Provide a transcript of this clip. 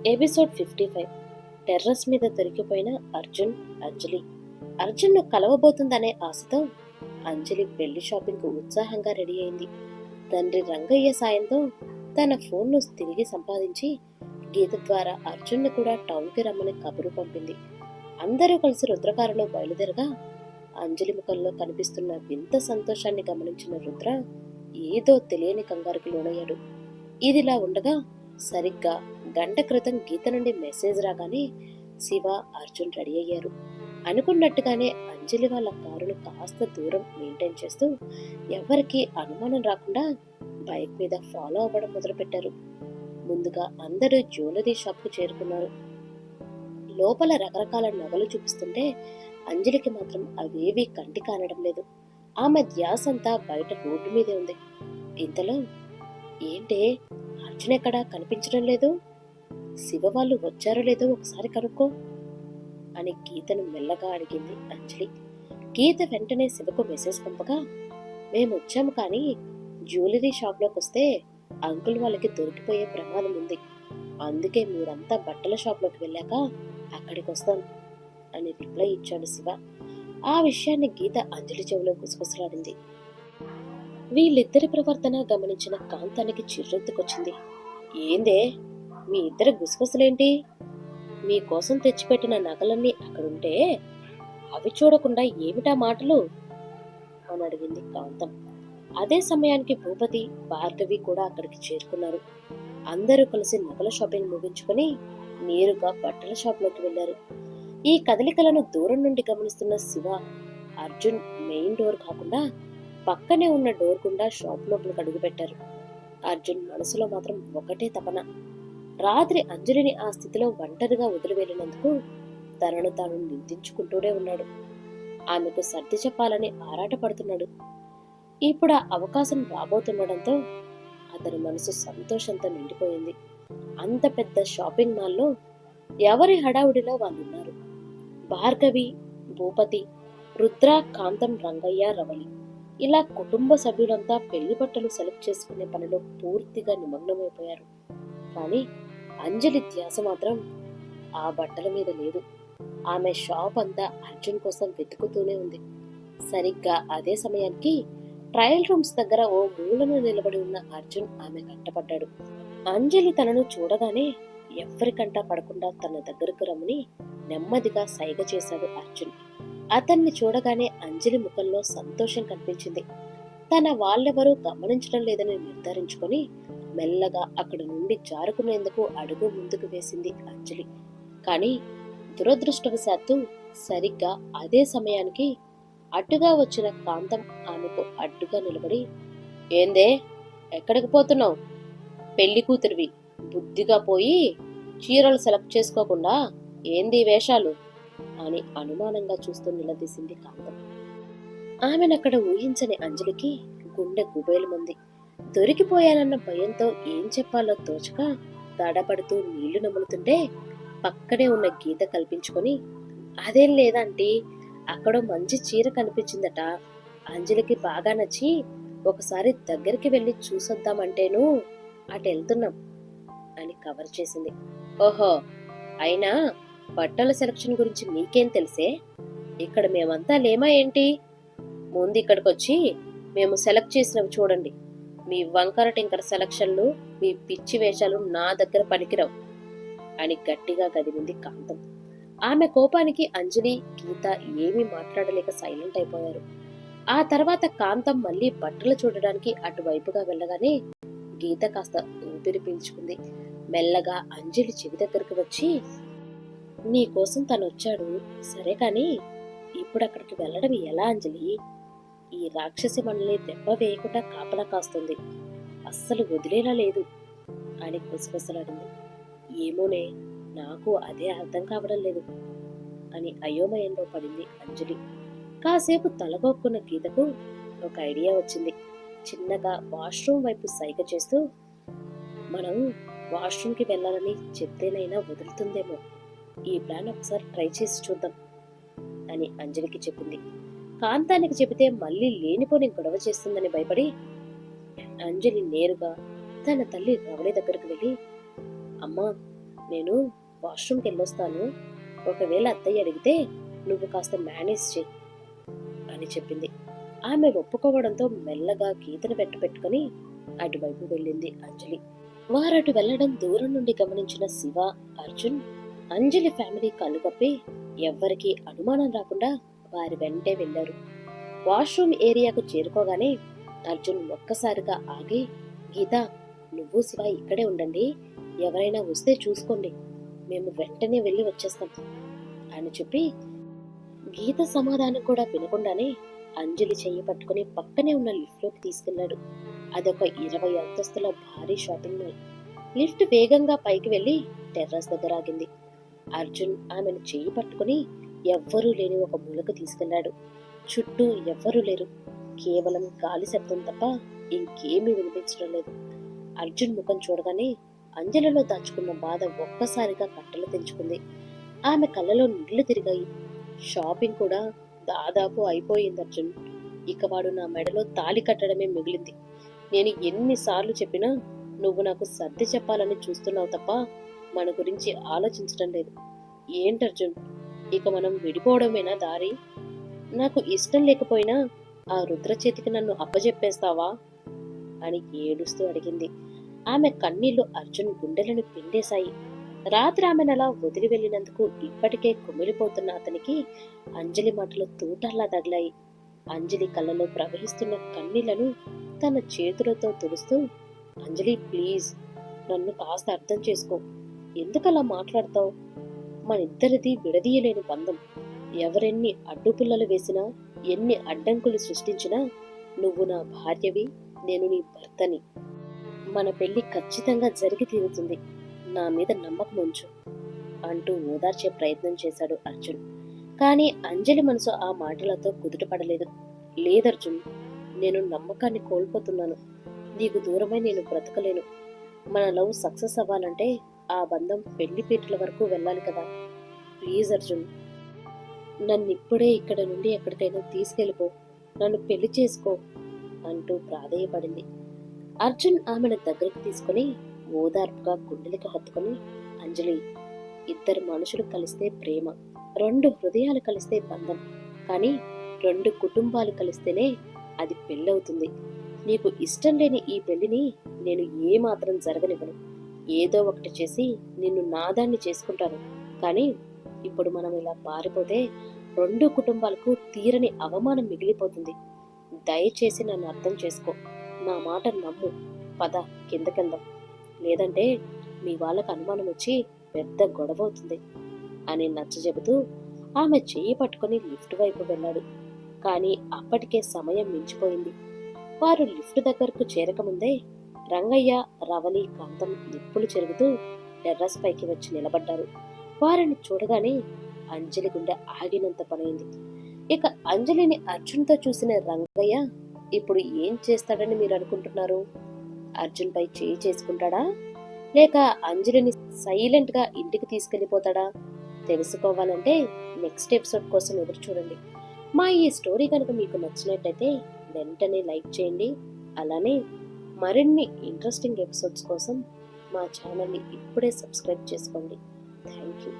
Episode 55. Terrace మీద దొరికిపోయిన అర్జున్, అంజలి. అర్జున్ను కలవబోతుందనే ఆశతో అంజలి పెళ్లి షాపింగ్కు ఉత్సాహంగా రెడీ అయింది. తండ్రి రంగయ్య సాయంతో తన ఫోన్ను తిరిగి సంపాదించి గీత ద్వారా అర్జున్ను కూడా టౌన్కి రమ్మని కబురు పంపింది. అందరూ కలిసి రుద్రకారులో బయలుదేరగా అంజలి ముఖంలో కనిపిస్తున్న వింత సంతోషాన్ని గమనించిన రుద్ర ఏదో తెలియని కంగారుకు లోనయ్యాడు. ఇదిలా ఉండగా సరిగ్గా గంట క్రితం గీత నుండి మెసేజ్ రాగానే శివ, అర్జున్ రెడీ అయ్యారు. అనుకున్నట్టుగానే అంజలి వాళ్ళ కారును కాస్త దూరం మెయింటైన్ చేస్తూ ఎవరికీ అనుమానం రాకుండా బైక్ మీద ఫాలో అవ్వడం మొదలుపెట్టారు. ముందుగా అందరూ జ్యువెలరీ షాప్కు చేరుకున్నారు. లోపల రకరకాల నగలు చూపిస్తుంటే అంజలికి మాత్రం అవేవీ కంటి కానడం లేదు. ఆమె ధ్యాసంతా బయట రోడ్డు మీదే ఉంది. ఇంతలో, ఏంటే అర్జున్ ఎక్కడా కనిపించడం లేదు? శివ వాళ్ళు వచ్చారో లేదో ఒకసారి కనుక్కో అని గీతను మెల్లగా అడిగింది అంజలి. గీత వెంటనే శివకు మెసేజ్ పంపగా, మేమొచ్చాము కానీ జ్యువెలరీ షాప్లోకి వస్తే అంకుల్ వాళ్ళకి దొరికిపోయే ప్రమాదం ఉంది. అందుకే మీరంతా బట్టల షాప్లోకి వెళ్ళాక అక్కడికి వస్తాం అని రిప్లై ఇచ్చాడు శివ. ఆ విషయాన్ని గీత అంజలి చెవిలో గుసగుసలాడింది. వీళ్ళిద్దరి ప్రవర్తన గమనించిన కాంతానికి చిర్రెత్తుకొచ్చింది. ఏందే మీ ఇద్దరి గుసగుసలేంటి? మీకోసం తెచ్చిపెట్టిన నగలన్నీ అక్కడుంటే అవి చూడకుండా ఏమిటా మాటలు అని అడిగింది కాంతం. అదే సమయానికి భూపతి, భార్గవి కూడా అక్కడికి చేరుకున్నారు. అందరూ కలిసి నగల షాపింగ్ ముగించుకొని నేరుగా బట్టల షాప్లోకి వెళ్లారు. ఈ కదలికలను దూరం నుండి గమనిస్తున్న శివ, అర్జున్ మెయిన్ డోర్ కాకుండా పక్కనే ఉన్న డోర్ గుండా షాప్ లోపలికి అడుగుపెట్టారు. అర్జున్ మనసులో మాత్రం ఒకటే తపన. రాత్రి అంజలిని ఆ స్థితిలో ఒంటరిగా వదిలివెళ్లినందుకు తనను తాను నిందించుకుంటూనే ఉన్నాడు. ఆమెకు సర్ది చెప్పాలని ఆరాటపడుతున్నాడు. ఇప్పుడు ఆ అవకాశం రాబోతుండడంతో అతని మనసు సంతోషంతో నిండిపోయింది. అంత పెద్ద షాపింగ్ మాల్లో ఎవరి హడావుడిలో వాళ్ళున్నారు. భార్గవి, భూపతి, రుద్ర, కాంతం, రంగయ్య, రవలి ఇలా కుటుంబ సభ్యులంతా పెళ్లి బట్టలు సెలెక్ట్ చేసుకునే పనిలో పూర్తిగా నిమగ్నమైపోయారు. కానీ అంజలి ధ్యాస మాత్రం ఆ బట్టల మీద లేదు. ఆమె షాప్ అంతా అర్జున్ కోసం వెతుకుతూనే ఉంది. సరిగ్గా అదే సమయానికి ట్రయల్ రూమ్స్ దగ్గర ఓ మూలను నిలబడి ఉన్న అర్జున్ ఆమె కంటపడ్డాడు. అంజలి తనను చూడగానే ఎవ్వరికంటా పడకుండా తన దగ్గరకు రమ్మని నెమ్మదిగా సైగ చేశాడు అర్జున్. అతన్ని చూడగానే అంజలి ముఖంలో సంతోషం కనిపించింది. తన వాళ్ళెవరూ గమనించడం లేదని నిర్ధారించుకొని మెల్లగా అక్కడి నుండి జారుకునేందుకు అడుగు ముందుకు వేసింది అంజలి. కానీ దురదృష్టవశాత్తు సరిగ్గా అదే సమయానికి అడ్డుగా వచ్చిన కాంతం ఆమెకు అడ్డుగా నిలబడి, ఏందే ఎక్కడికి పోతున్నావు? పెళ్లి కూతురివి, బుద్ధిగా పోయి చీరలు సెలెక్ట్ చేసుకోకుండా ఏంది వేషాలు అని అనుమానంగా చూస్తూ నిలదీసింది కాంతం. ఆమెనక్కడ ఊహించని అంజలికి గుండె గుబేలుమంది. దొరికిపోయానన్న భయంతో ఏం చెప్పాలో తోచక తడబడుతూ నీళ్లు నములుతుంటే పక్కనే ఉన్న గీత కల్పించుకొని, అదేం లేదంటీ, అక్కడో మంచి చీర కనిపించిందట, అంజలికి బాగా నచ్చి ఒకసారి దగ్గరికి వెళ్ళి చూసొద్దామంటేను అటెళ్తున్నాం అని కవర్ చేసింది. ఓహో, అయినా బట్టల సెలక్షన్ గురించి మీకేం తెలిసే? ఇక్కడ మేమంతా లేమా ఏంటి? ముందు ఇక్కడికొచ్చి మేము సెలెక్ట్ చేసినవి చూడండి. మీ వంకర టింకర సెలక్షన్లు, మీ పిచ్చి వేషాలు నా దగ్గర పనికిరావు అని గట్టిగా గదిమింది కాంతం. ఆమె కోపానికి అంజలి, గీత ఏమీ మాట్లాడలేక సైలెంట్ అయిపోయారు. ఆ తర్వాత కాంతం మళ్ళీ బట్టలు చూడడానికి అటువైపుగా వెళ్ళగానే గీత కాస్త ఊపిరి పీల్చుకుంది. మెల్లగా అంజలి చెవి దగ్గరకు వచ్చి, నీకోసం తనొచ్చాడు సరే, కాని ఇప్పుడు అక్కడికి వెళ్ళడం ఎలా అంజలి? ఈ రాక్షసి మనల్ని దెబ్బ వేయకుండా కాపలా కాస్తుంది, అస్సలు వదిలేలా లేదు అని గుసగుసలాడింది. ఏమోనే, నాకు అదే అర్థం కావడం లేదు అని అయోమయంలో పడింది అంజలి. కాసేపు తలగొక్కున్న గీతకు ఒక ఐడియా వచ్చింది. చిన్నగా వాష్రూమ్ వైపు సైగ చేస్తూ, మనం వాష్రూమ్కి వెళ్ళాలని చెప్తేనైనా వదులుతుందేమో, ఈ ప్లాన్ ఒకసారి ట్రై చేసి చూద్దాం అని అంజలికి చెప్పింది. కాంతానికి చెబితే మళ్ళీ లేనిపోని గొడవ చేస్తుందని భయపడి అంజలి నేరుగా తన తల్లి రవళి దగ్గరకు వెళ్ళి, అమ్మా, నేను వాష్రూమ్కి వెళ్ళొస్తాను, ఒకవేళ అత్తయ్య అడిగితే నువ్వు కాస్త మేనేజ్ చెయ్యి అని చెప్పింది. ఆమె ఒప్పుకోవడంతో మెల్లగా గీతను పెట్టుకుని అటువైపు వెళ్ళింది అంజలి. వారటు వెళ్లడం దూరం నుండి గమనించిన శివ, అర్జున్ అంజలి ఫ్యామిలీ కళ్ళు కప్పి ఎవ్వరికీ అనుమానం రాకుండా వారి వెంటే వెళ్లారు. వాష్రూమ్ ఏరియాకు చేరుకోగానే అర్జున్ ఒక్కసారిగా ఆగి, గీత, నువ్వు శివ ఇక్కడే ఉండండి, ఎవరైనా వస్తే చూసుకోండి, మేము వెంటనే వెళ్ళి వచ్చేస్తాం అని చెప్పి గీత సమాధానం కూడా వినకుండానే అంజలి చెయ్యి పట్టుకుని పక్కనే ఉన్న లిఫ్ట్ లోకి తీసుకెళ్లాడు. అదొక 20 అంతస్తుల భారీ షాపింగ్ మాల్. లిఫ్ట్ వేగంగా పైకి వెళ్లి టెర్రస్ దగ్గర ఆగింది. అర్జున్ ఆమెను చెయ్యి పట్టుకుని ఎవ్వరూ లేని ఒక మూలకు తీసుకెళ్లాడు. చుట్టూ ఎవ్వరూ లేరు, కేవలం గాలి శబ్దం తప్ప ఇంకేమీ వినిపించడం లేదు. అర్జున్ ముఖం చూడగానే అంజలిలో దాచుకున్న బాధ ఒక్కసారిగా కట్టలు తెంచుకుంది. ఆమె కళ్ళలో నీళ్లు తిరిగాయి. షాపింగ్ కూడా దాదాపు అయిపోయింది అర్జున్. ఇక వాడు నా మెడలో తాళి కట్టడమే మిగిలింది. నేను ఎన్నిసార్లు చెప్పినా నువ్వు నాకు సర్ది చెప్పాలని చూస్తున్నావు తప్ప మన గురించి ఆలోచించడం లేదు. ఏంటర్జున్, ఇక మనం విడిపోవడమేనా దారి? నాకు ఇష్టం లేకపోయినా ఆ రుద్ర చేతికి నన్ను అప్పజెప్పేస్తావా అని ఏడుస్తూ అడిగింది. ఆమె కన్నీళ్లు అర్జున్ గుండెలను పిండేశాయి. రాత్రి ఆమెనలా వదిలి వెళ్లినందుకు ఇప్పటికే కుమిలిపోతున్న అతనికి అంజలి మాటలు తూటల్లా తగిలాయి. అంజలి కళ్ళలో ప్రవహిస్తున్న కన్నీళ్లను తన చేతులతో తుడుస్తూ, అంజలి ప్లీజ్, నన్ను కాస్త అర్థం చేసుకో, ఎందుకలా మాట్లాడతావు? మనిద్దరిది విడదీయలేని బంధం. ఎవరెన్ని అడ్డుపుల్లలు వేసినా, ఎన్ని అడ్డంకులు సృష్టించినా నువ్వు నా భార్యవి, నేను నీ భర్తని. మన పెళ్లి ఖచ్చితంగా జరిగి తీరుతుంది, నా మీద నమ్మకం ఉంచు అంటూ ఓదార్చే ప్రయత్నం చేశాడు అర్జున్. కానీ అంజలి మనసు ఆ మాటలతో కుదుటపడలేదు. లేదర్జున్, నేను నమ్మకాన్ని కోల్పోతున్నాను. నీకు దూరమై నేను బ్రతకలేను. మన లవ్ సక్సెస్ అవ్వాలంటే ఆ బంధం పెళ్లి పీటల వరకు వెళ్ళాలి కదా. ప్లీజ్ అర్జున్, నన్నిప్పుడే ఇక్కడ నుండి ఎక్కడికైనా తీసుకెళ్ళిపో, నన్ను పెళ్లి చేసుకో అంటూ ప్రాధేయపడింది. అర్జున్ ఆమెను దగ్గరకు తీసుకుని ఓదార్పుగా గుండెలకు హత్తుకుని, అంజలి, ఇద్దరు మనుషులు కలిస్తే ప్రేమ, 2 హృదయాలు కలిస్తే బంధం, కానీ 2 కుటుంబాలు కలిస్తేనే అది పెళ్ళవుతుంది. నీకు ఇష్టం లేని ఈ పెళ్లిని నేను ఏమాత్రం జరగనివ్వను. ఏదో ఒకటి చేసి నిన్ను నాదాన్ని చేసుకుంటాను. కానీ ఇప్పుడు మనం ఇలా పారిపోతే 2 కుటుంబాలకు తీరని అవమానం మిగిలిపోతుంది. దయచేసి నన్ను అర్థం చేసుకో, నా మాట నమ్ము, పద కిందకెళ్దాం, లేదంటే మీ వాళ్ళకు అనుమానం వచ్చి పెద్ద గొడవ అవుతుంది అని నచ్చజెబుతూ ఆమె చెయ్యి పట్టుకుని లిఫ్ట్ వైపు వెళ్ళాడు. కానీ అప్పటికే సమయం మించిపోయింది. వారు లిఫ్ట్ దగ్గరకు చేరకముందే రంగయ్య, రవలి, కాంతం నిప్పులు చెరుగుతూ టెర్రస్ పైకి వచ్చి నిలబడ్డారు. వారిని చూడగానే అంజలి గుండె ఆగినంత పనైంది. ఇక అంజలిని అర్జున్తో చూసిన రంగయ్య ఇప్పుడు ఏం చేస్తాడని మీరు అనుకుంటున్నారు? అర్జున్ పై చేయి చేసుకుంటాడా, లేక అంజలిని సైలెంట్ గా ఇంటికి తీసుకెళ్లిపోతాడా? తెలుసుకోవాలంటే నెక్స్ట్ ఎపిసోడ్ కోసం ఎదురు చూడండి. మా ఈ స్టోరీ కనుక మీకు నచ్చినట్టయితే వెంటనే లైక్ చేయండి. అలానే మరిన్ని ఇంట్రెస్టింగ్ ఎపిసోడ్స్ కోసం మా ఛానల్ని ఇప్పుడే సబ్స్క్రైబ్ చేసుకోండి. Thank you.